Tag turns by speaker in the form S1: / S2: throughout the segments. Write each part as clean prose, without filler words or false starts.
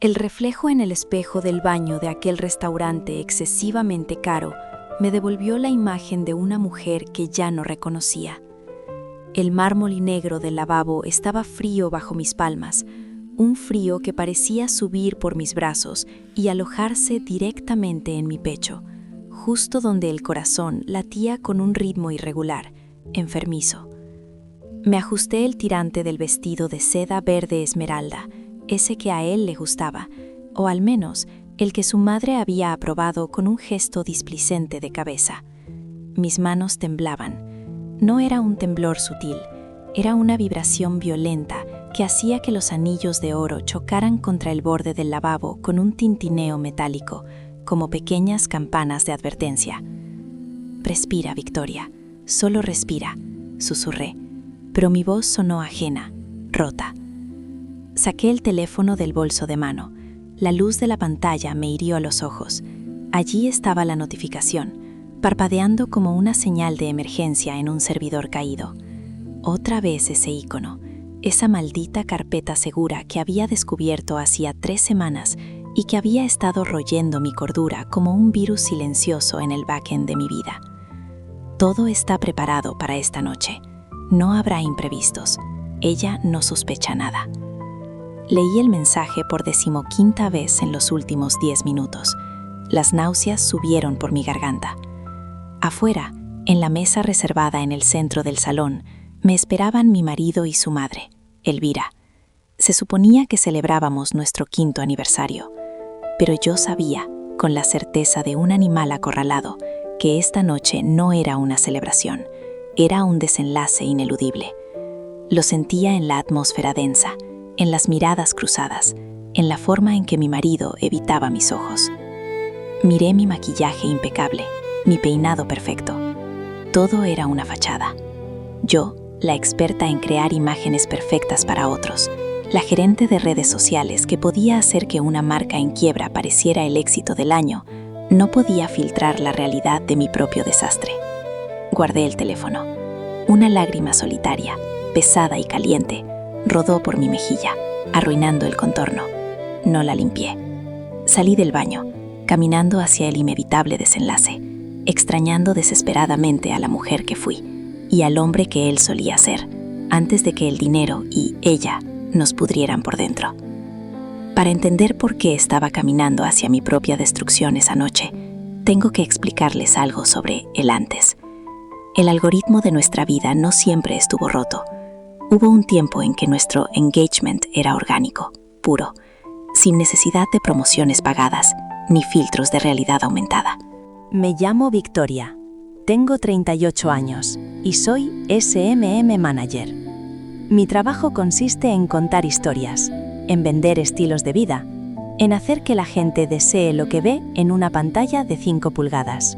S1: El reflejo en el espejo del baño de aquel restaurante excesivamente caro me devolvió la imagen de una mujer que ya no reconocía. El mármol negro del lavabo estaba frío bajo mis palmas, un frío que parecía subir por mis brazos y alojarse directamente en mi pecho, justo donde el corazón latía con un ritmo irregular, enfermizo. Me ajusté el tirante del vestido de seda verde esmeralda, ese que a él le gustaba, o al menos el que su madre había aprobado con un gesto displicente de cabeza. Mis manos temblaban. No era un temblor sutil, era una vibración violenta que hacía que los anillos de oro chocaran contra el borde del lavabo con un tintineo metálico, como pequeñas campanas de advertencia. «Respira, Victoria, solo respira», susurré, pero mi voz sonó ajena, rota. Saqué el teléfono del bolso de mano. La luz de la pantalla me hirió a los ojos. Allí estaba la notificación, parpadeando como una señal de emergencia en un servidor caído. Otra vez ese icono, esa maldita carpeta segura que había descubierto hacía 3 semanas y que había estado royendo mi cordura como un virus silencioso en el backend de mi vida. Todo está preparado para esta noche. No habrá imprevistos. Ella no sospecha nada. Leí el mensaje por 15ª vez en los últimos 10 minutos. Las náuseas subieron por mi garganta. Afuera, en la mesa reservada en el centro del salón, me esperaban mi marido y su madre, Elvira. Se suponía que celebrábamos nuestro 5º aniversario, pero yo sabía, con la certeza de un animal acorralado, que esta noche no era una celebración, era un desenlace ineludible. Lo sentía en la atmósfera densa, en las miradas cruzadas, en la forma en que mi marido evitaba mis ojos. Miré mi maquillaje impecable, mi peinado perfecto. Todo era una fachada. Yo, la experta en crear imágenes perfectas para otros, la gerente de redes sociales que podía hacer que una marca en quiebra pareciera el éxito del año, no podía filtrar la realidad de mi propio desastre. Guardé el teléfono. Una lágrima solitaria, pesada y caliente, rodó por mi mejilla, arruinando el contorno. No la limpié. Salí del baño, caminando hacia el inevitable desenlace, extrañando desesperadamente a la mujer que fui y al hombre que él solía ser, antes de que el dinero y ella nos pudrieran por dentro. Para entender por qué estaba caminando hacia mi propia destrucción esa noche, tengo que explicarles algo sobre el antes. El algoritmo de nuestra vida no siempre estuvo roto. Hubo un tiempo en que nuestro engagement era orgánico, puro, sin necesidad de promociones pagadas ni filtros de realidad aumentada.
S2: Me llamo Victoria, tengo 38 años y soy SMM Manager. Mi trabajo consiste en contar historias, en vender estilos de vida, en hacer que la gente desee lo que ve en una pantalla de 5 pulgadas.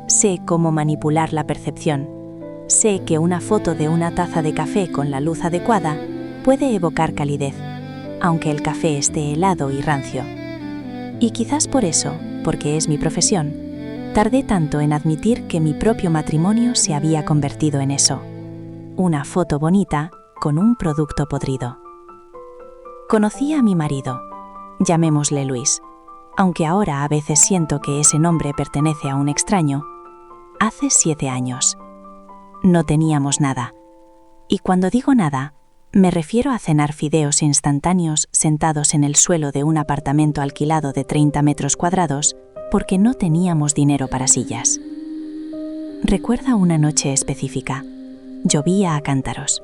S2: Sé cómo manipular la percepción. Sé que una foto de una taza de café con la luz adecuada puede evocar calidez, aunque el café esté helado y rancio. Y quizás por eso, porque es mi profesión, tardé tanto en admitir que mi propio matrimonio se había convertido en eso. Una foto bonita con un producto podrido. Conocí a mi marido, llamémosle Luis, aunque ahora a veces siento que ese nombre pertenece a un extraño, hace 7 años. No teníamos nada. Y cuando digo nada, me refiero a cenar fideos instantáneos sentados en el suelo de un apartamento alquilado de 30 metros cuadrados porque no teníamos dinero para sillas. Recuerda una noche específica. Llovía a cántaros.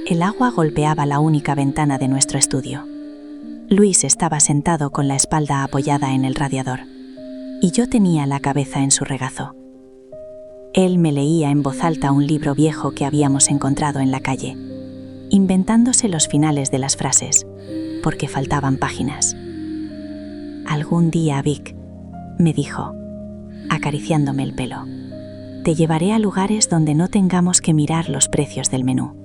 S2: El agua golpeaba la única ventana de nuestro estudio. Luis estaba sentado con la espalda apoyada en el radiador, y yo tenía la cabeza en su regazo. Él me leía en voz alta un libro viejo que habíamos encontrado en la calle, inventándose los finales de las frases, porque faltaban páginas. «Algún día, Vic», me dijo, acariciándome el pelo, «te llevaré a lugares donde no tengamos que mirar los precios del menú.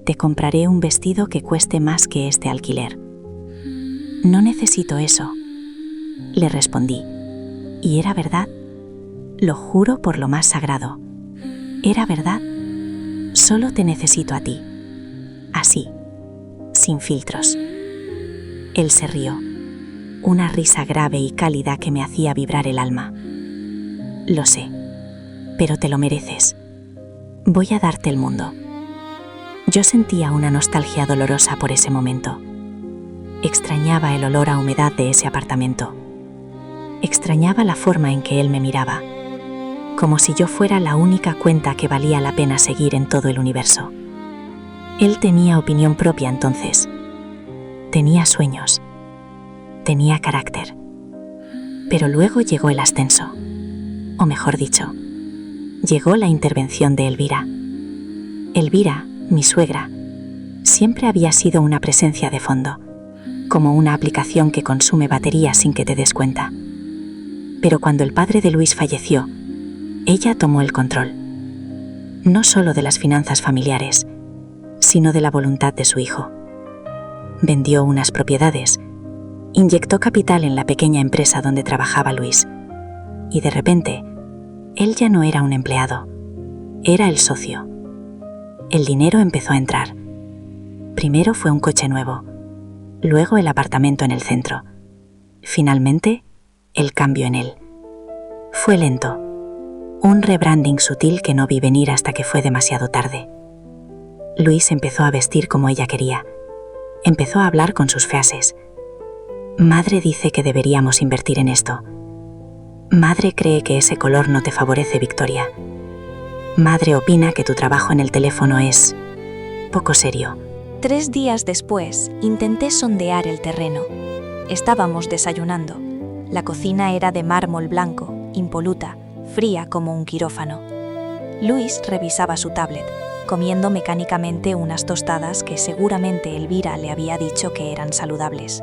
S2: Te compraré un vestido que cueste más que este alquiler». «No necesito eso», le respondí, y era verdad. Lo juro por lo más sagrado. Era verdad. Solo te necesito a ti. Así, sin filtros. Él se rió, una risa grave y cálida que me hacía vibrar el alma. Lo sé, pero te lo mereces. Voy a darte el mundo. Yo sentía una nostalgia dolorosa por ese momento. Extrañaba el olor a humedad de ese apartamento. Extrañaba la forma en que él me miraba, como si yo fuera la única cuenta que valía la pena seguir en todo el universo. Él tenía opinión propia entonces. Tenía sueños. Tenía carácter. Pero luego llegó el ascenso. O mejor dicho, llegó la intervención de Elvira. Elvira, mi suegra, siempre había sido una presencia de fondo, como una aplicación que consume batería sin que te des cuenta. Pero cuando el padre de Luis falleció, ella tomó el control. No solo de las finanzas familiares, sino de la voluntad de su hijo. Vendió unas propiedades, inyectó capital en la pequeña empresa donde trabajaba Luis, y de repente, él ya no era un empleado, era el socio. El dinero empezó a entrar. Primero fue un coche nuevo, luego el apartamento en el centro. Finalmente, el cambio en él. Fue lento, un rebranding sutil que no vi venir hasta que fue demasiado tarde. Luis empezó a vestir como ella quería. Empezó a hablar con sus frases. Madre dice que deberíamos invertir en esto. Madre cree que ese color no te favorece, Victoria. Madre opina que tu trabajo en el teléfono es poco serio.
S1: 3 días después, intenté sondear el terreno. Estábamos desayunando. La cocina era de mármol blanco, impoluta, fría como un quirófano. Luis revisaba su tablet, comiendo mecánicamente unas tostadas que seguramente Elvira le había dicho que eran saludables.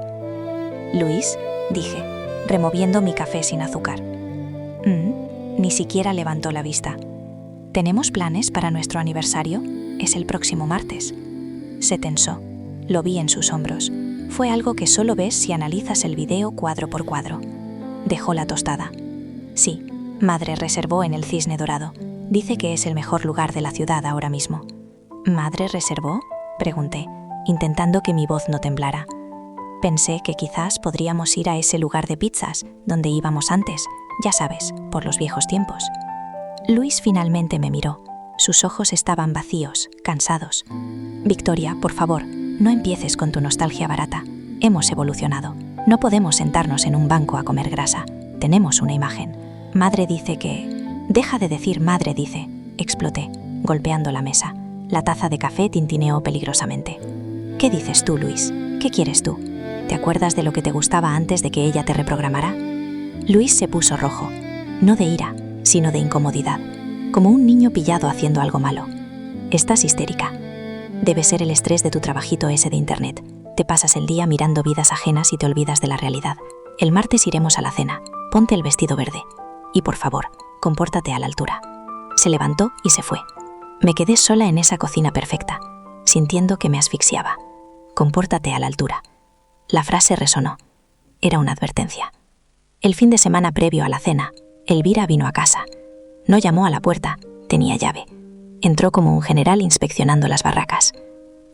S1: Luis, dije, removiendo mi café sin azúcar. Ni siquiera levantó la vista. ¿Tenemos planes para nuestro aniversario? Es el próximo martes. Se tensó. Lo vi en sus hombros. Fue algo que solo ves si analizas el video cuadro por cuadro. Dejó la tostada. Sí, madre reservó en el Cisne Dorado. Dice que es el mejor lugar de la ciudad ahora mismo. ¿Madre reservó? Pregunté, intentando que mi voz no temblara. Pensé que quizás podríamos ir a ese lugar de pizzas donde íbamos antes, ya sabes, por los viejos tiempos. Luis finalmente me miró. Sus ojos estaban vacíos, cansados. Victoria, por favor, no empieces con tu nostalgia barata. Hemos evolucionado. No podemos sentarnos en un banco a comer grasa. Tenemos una imagen. Madre dice que... Deja de decir madre dice. Exploté, golpeando la mesa. La taza de café tintineó peligrosamente. ¿Qué dices tú, Luis? ¿Qué quieres tú? ¿Te acuerdas de lo que te gustaba antes de que ella te reprogramara? Luis se puso rojo, no de ira, sino de incomodidad, como un niño pillado haciendo algo malo. Estás histérica. Debe ser el estrés de tu trabajito ese de internet. Te pasas el día mirando vidas ajenas y te olvidas de la realidad. El martes iremos a la cena. Ponte el vestido verde. Y por favor, compórtate a la altura. Se levantó y se fue. Me quedé sola en esa cocina perfecta, sintiendo que me asfixiaba. Compórtate a la altura. La frase resonó. Era una advertencia. El fin de semana previo a la cena, Elvira vino a casa. No llamó a la puerta, tenía llave. Entró como un general inspeccionando las barracas.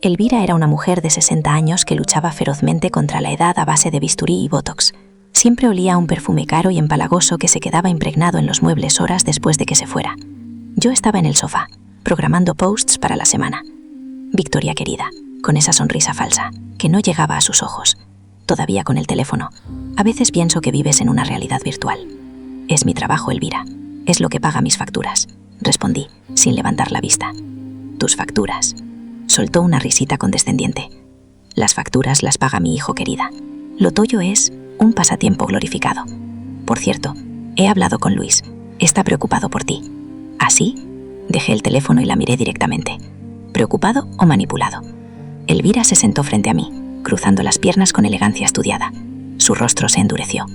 S1: Elvira era una mujer de 60 años que luchaba ferozmente contra la edad a base de bisturí y botox. Siempre olía a un perfume caro y empalagoso que se quedaba impregnado en los muebles horas después de que se fuera. Yo estaba en el sofá, programando posts para la semana. Victoria querida, con esa sonrisa falsa, que no llegaba a sus ojos. Todavía con el teléfono. A veces pienso que vives en una realidad virtual. Es mi trabajo, Elvira. Es lo que paga mis facturas. Respondí, sin levantar la vista. Tus facturas. Soltó una risita condescendiente. Las facturas las paga mi hijo, querida. Lo tuyo es un pasatiempo glorificado. Por cierto, he hablado con Luis. Está preocupado por ti. ¿Así? Dejé el teléfono y la miré directamente. ¿Preocupado o manipulado? Elvira se sentó frente a mí, cruzando las piernas con elegancia estudiada. Su rostro se endureció.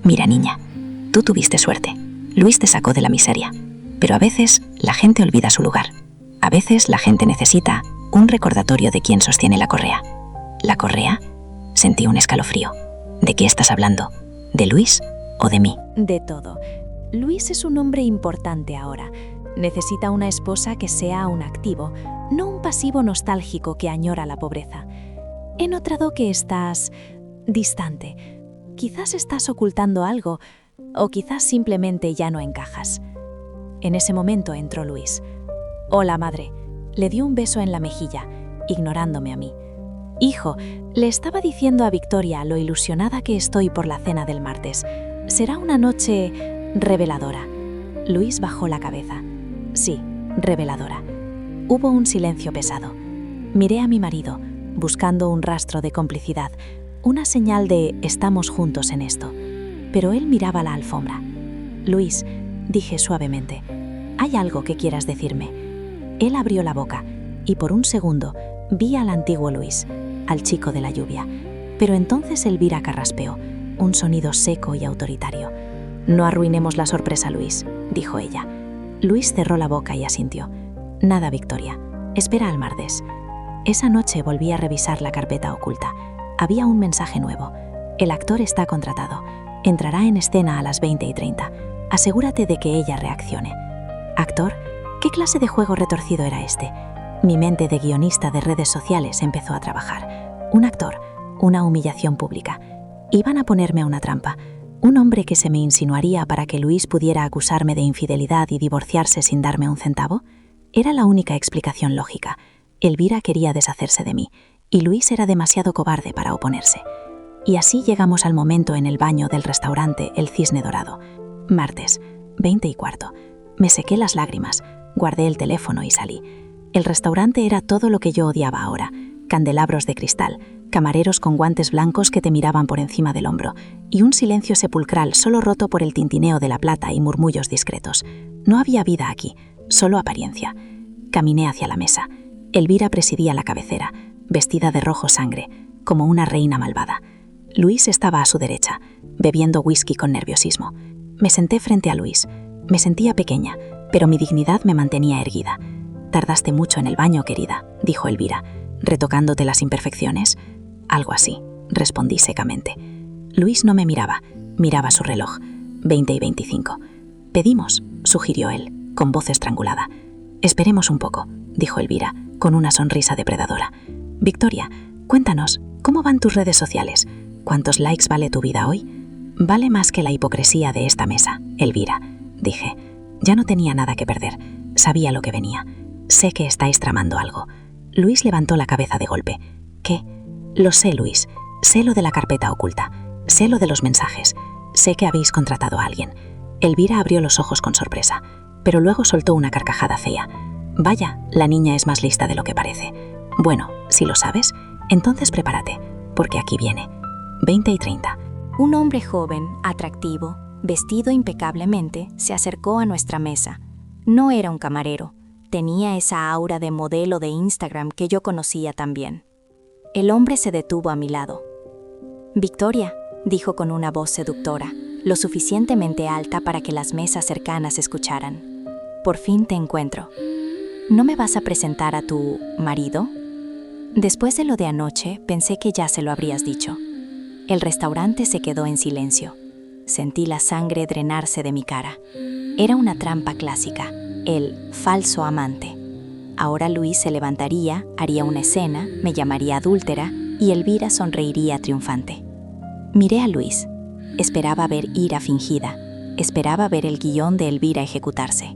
S1: Mira, niña, tú tuviste suerte. Luis te sacó de la miseria. Pero a veces la gente olvida su lugar. A veces la gente necesita un recordatorio de quién sostiene la correa. ¿La correa? Sentí un escalofrío. ¿De qué estás hablando? ¿De Luis o de mí? De todo. Luis es un hombre importante ahora. Necesita una esposa que sea un activo, no un pasivo nostálgico que añora la pobreza. He notado que estás
S2: distante. Quizás estás ocultando algo, o quizás simplemente ya no encajas. En ese momento entró Luis. Hola, madre. Le dio un beso en la mejilla, ignorándome a mí. Hijo, le estaba diciendo a Victoria lo ilusionada que estoy por la cena del martes. Será una noche reveladora. Luis bajó la cabeza. Sí, reveladora. Hubo un silencio pesado. Miré a mi marido, buscando un rastro de complicidad, una señal de estamos juntos en esto. Pero él miraba la alfombra. Luis, dije suavemente, ¿hay algo que quieras decirme? Él abrió la boca y por un segundo vi al antiguo Luis, al chico de la lluvia. Pero entonces Elvira carraspeó, un sonido seco y autoritario. No arruinemos la sorpresa, Luis, dijo ella. Luis cerró la boca y asintió. Nada, Victoria. Espera al martes. Esa noche volví a revisar la carpeta oculta. Había un mensaje nuevo. El actor está contratado. Entrará en escena a las 20:30. Asegúrate de que ella reaccione. ¿Actor? ¿Qué clase de juego retorcido era este? Mi mente de guionista de redes sociales empezó a trabajar. Un actor, una humillación pública. Iban a ponerme a una trampa. Un hombre que se me insinuaría para que Luis pudiera acusarme de infidelidad y divorciarse sin darme un centavo. Era la única explicación lógica. Elvira quería deshacerse de mí, y Luis era demasiado cobarde para oponerse. Y así llegamos al momento en el baño del restaurante El Cisne Dorado. Martes, 20:15. Me sequé las lágrimas, guardé el teléfono y salí. El restaurante era todo lo que yo odiaba ahora. Candelabros de cristal, camareros con guantes blancos que te miraban por encima del hombro, y un silencio sepulcral solo roto por el tintineo de la plata y murmullos discretos. No había vida aquí, solo apariencia. Caminé hacia la mesa. Elvira presidía la cabecera, vestida de rojo sangre, como una reina malvada. Luis estaba a su derecha, bebiendo whisky con nerviosismo. Me senté frente a Luis. Me sentía pequeña, pero mi dignidad me mantenía erguida. «Tardaste mucho en el baño, querida», dijo Elvira. «¿Retocándote las imperfecciones?» «Algo así», respondí secamente. Luis no me miraba, miraba su reloj. 20:25. «Pedimos», sugirió él, con voz estrangulada. «Esperemos un poco», dijo Elvira, con una sonrisa depredadora. «Victoria, cuéntanos, ¿cómo van tus redes sociales? ¿Cuántos likes vale tu vida hoy?» «Vale más que la hipocresía de esta mesa, Elvira», dije. Ya no tenía nada que perder. Sabía lo que venía. «Sé que estáis tramando algo». Luis levantó la cabeza de golpe. «¿Qué?» «Lo sé, Luis. Sé lo de la carpeta oculta. Sé lo de los mensajes. Sé que habéis contratado a alguien». Elvira abrió los ojos con sorpresa, pero luego soltó una carcajada fea. «Vaya, la niña es más lista de lo que parece. Bueno, si lo sabes, entonces prepárate, porque aquí viene». 20:30.
S1: Un hombre joven, atractivo, vestido impecablemente, se acercó a nuestra mesa. No era un camarero. Tenía esa aura de modelo de Instagram que yo conocía también. El hombre se detuvo a mi lado. «Victoria», dijo con una voz seductora, lo suficientemente alta para que las mesas cercanas escucharan. «Por fin te encuentro. ¿No me vas a presentar a tu marido?» Después de lo de anoche, pensé que ya se lo habrías dicho. El restaurante se quedó en silencio. Sentí la sangre drenarse de mi cara. Era una trampa clásica, el falso amante. Ahora Luis se levantaría, haría una escena, me llamaría adúltera y Elvira sonreiría triunfante. Miré a Luis. Esperaba ver ira fingida. Esperaba ver el guión de Elvira ejecutarse.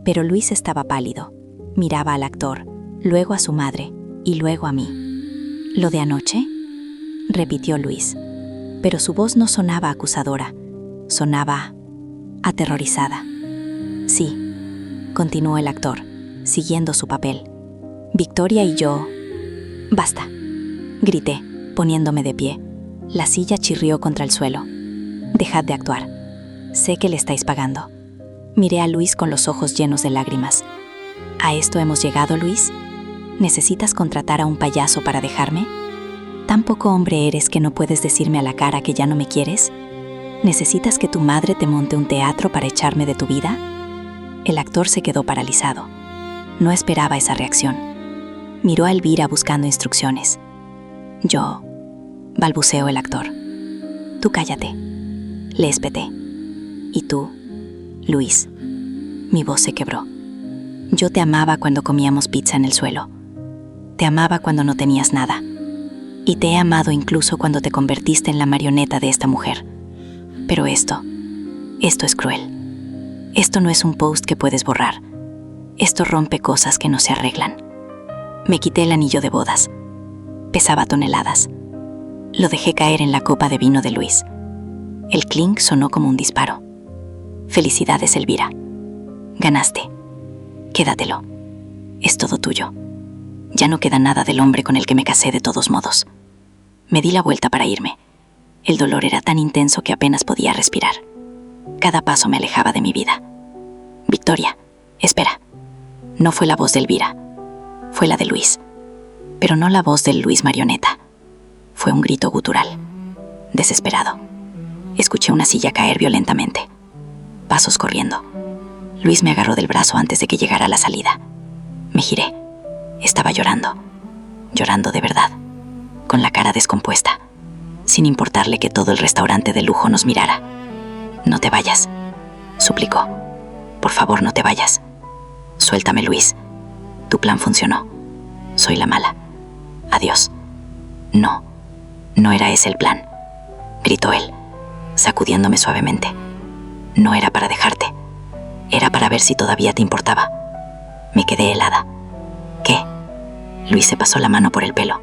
S1: Pero Luis estaba pálido. Miraba al actor, luego a su madre y luego a mí. «¿Lo de anoche?», repitió Luis. Pero su voz no sonaba acusadora. Sonaba aterrorizada. «Sí», continuó el actor, siguiendo su papel. «Victoria y yo...» «Basta», grité, poniéndome de pie. La silla chirrió contra el suelo. «Dejad de actuar. Sé que le estáis pagando». Miré a Luis con los ojos llenos de lágrimas. «¿A esto hemos llegado, Luis? ¿Necesitas contratar a un payaso para dejarme? ¿Tan poco hombre eres que no puedes decirme a la cara que ya no me quieres? ¿Necesitas que tu madre te monte un teatro para echarme de tu vida?» El actor se quedó paralizado. No esperaba esa reacción. Miró a Elvira buscando instrucciones. «Yo», balbuceó el actor. «Tú cállate», le espeté. «¿Y tú, Luis?» Mi voz se quebró. «Yo te amaba cuando comíamos pizza en el suelo. Te amaba cuando no tenías nada. y te he amado incluso cuando te convertiste en la marioneta de esta mujer. Pero esto es cruel. Esto no es un post que puedes borrar. Esto rompe cosas que no se arreglan. Me quité el anillo de bodas. Pesaba toneladas. Lo dejé caer en la copa de vino de Luis. El clink sonó como un disparo. Felicidades, Elvira. Ganaste. Quédatelo. Es todo tuyo. Ya no queda nada del hombre con el que me casé de todos modos. Me di la vuelta para irme. El dolor era tan intenso que apenas podía respirar. Cada paso me alejaba de mi vida. Victoria, espera. No fue la voz de Elvira. Fue la de Luis. Pero no la voz del Luis marioneta. Fue un grito gutural. Desesperado. Escuché una silla caer violentamente. Pasos corriendo. Luis me agarró del brazo antes de que llegara a la salida. Me giré. Estaba llorando. Llorando de verdad. Con la cara descompuesta. Sin importarle que todo el restaurante de lujo nos mirara. No te vayas, suplicó. Por favor, no te vayas. Suéltame, Luis. Tu plan funcionó. Soy la mala. Adiós. No, no era ese el plan, gritó él, sacudiéndome suavemente. No era para dejarte. Era para ver si todavía te importaba. Me quedé helada. ¿Qué? Luis se pasó la mano por el pelo,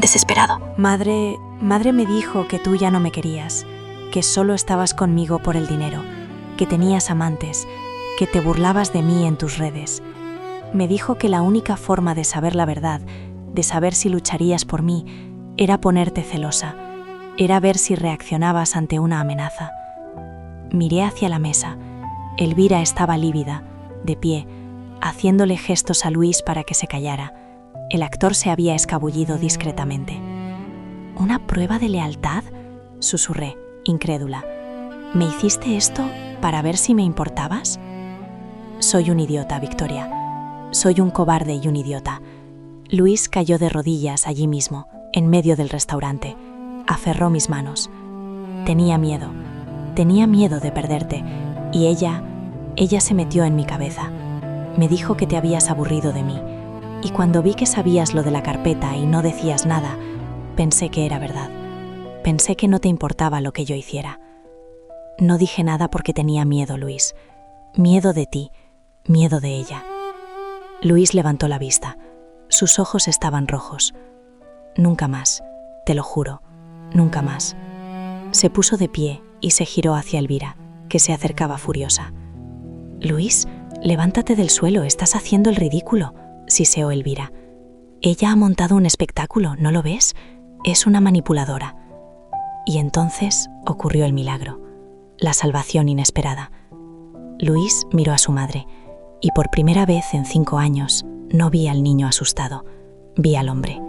S1: desesperado.
S2: Madre me dijo que tú ya no me querías, que solo estabas conmigo por el dinero, que tenías amantes, que te burlabas de mí en tus redes. Me dijo que la única forma de saber la verdad, de saber si lucharías por mí, era ponerte celosa, era ver si reaccionabas ante una amenaza. Miré hacia la mesa. Elvira estaba lívida, de pie, haciéndole gestos a Luis para que se callara. El actor se había escabullido discretamente. ¿Una prueba de lealtad?, susurré, incrédula. ¿Me hiciste esto para ver si me importabas? Soy un idiota, Victoria. Soy un cobarde y un idiota. Luis cayó de rodillas allí mismo, en medio del restaurante. Aferró mis manos. Tenía miedo de perderte, y ella se metió en mi cabeza. Me dijo que te habías aburrido de mí, y cuando vi que sabías lo de la carpeta y no decías nada, pensé que era verdad. Pensé que no te importaba lo que yo hiciera. No dije nada porque tenía miedo, Luis. Miedo de ti, miedo de ella. Luis levantó la vista. Sus ojos estaban rojos. Nunca más, te lo juro, nunca más. Se puso de pie y se giró hacia Elvira, que se acercaba furiosa. Luis, levántate del suelo, estás haciendo el ridículo, siseó Elvira. Ella ha montado un espectáculo, ¿no lo ves? Es una manipuladora. Y entonces ocurrió el milagro, la salvación inesperada. Luis miró a su madre, y por primera vez en 5 años no vi al niño asustado, vi al hombre.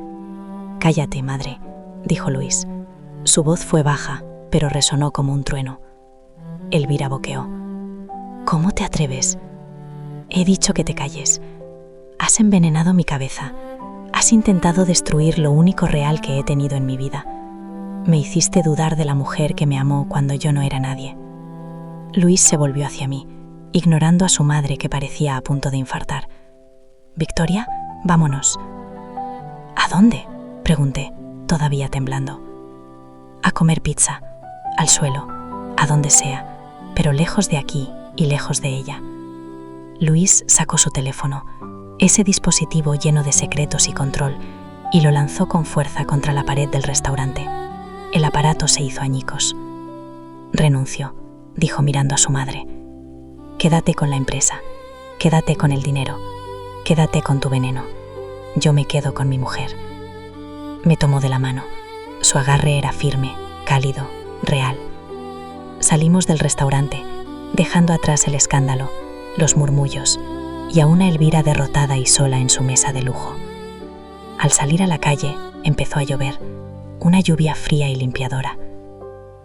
S2: Cállate, madre, dijo Luis. Su voz fue baja, pero resonó como un trueno. Elvira boqueó. ¿Cómo te atreves? He dicho que te calles. Has envenenado mi cabeza. Has intentado destruir lo único real que he tenido en mi vida. Me hiciste dudar de la mujer que me amó cuando yo no era nadie. Luis se volvió hacia mí, ignorando a su madre que parecía a punto de infartar. Victoria, vámonos. ¿A dónde?, pregunté, todavía temblando. A comer pizza, al suelo, a donde sea, pero lejos de aquí y lejos de ella. Luis sacó su teléfono, ese dispositivo lleno de secretos y control, y lo lanzó con fuerza contra la pared del restaurante. El aparato se hizo añicos. Renunció, dijo mirando a su madre. Quédate con la empresa, quédate con el dinero, quédate con tu veneno. Yo me quedo con mi mujer. Me tomó de la mano. Su agarre era firme, cálido, real. Salimos del restaurante, dejando atrás el escándalo, los murmullos y a una Elvira derrotada y sola en su mesa de lujo. Al salir a la calle, empezó a llover, una lluvia fría y limpiadora.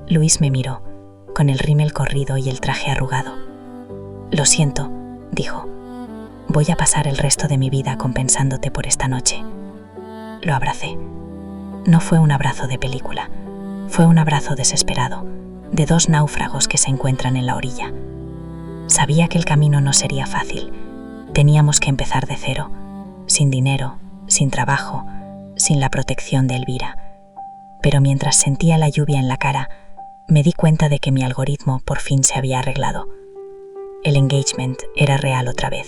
S2: Luis me miró, con el rímel corrido y el traje arrugado. Lo siento, dijo. Voy a pasar el resto de mi vida compensándote por esta noche. Lo abracé. No fue un abrazo de película, fue un abrazo desesperado, de 2 náufragos que se encuentran en la orilla. Sabía que el camino no sería fácil. Teníamos que empezar de cero, sin dinero, sin trabajo, sin la protección de Elvira. Pero mientras sentía la lluvia en la cara, me di cuenta de que mi algoritmo por fin se había arreglado. El engagement era real otra vez.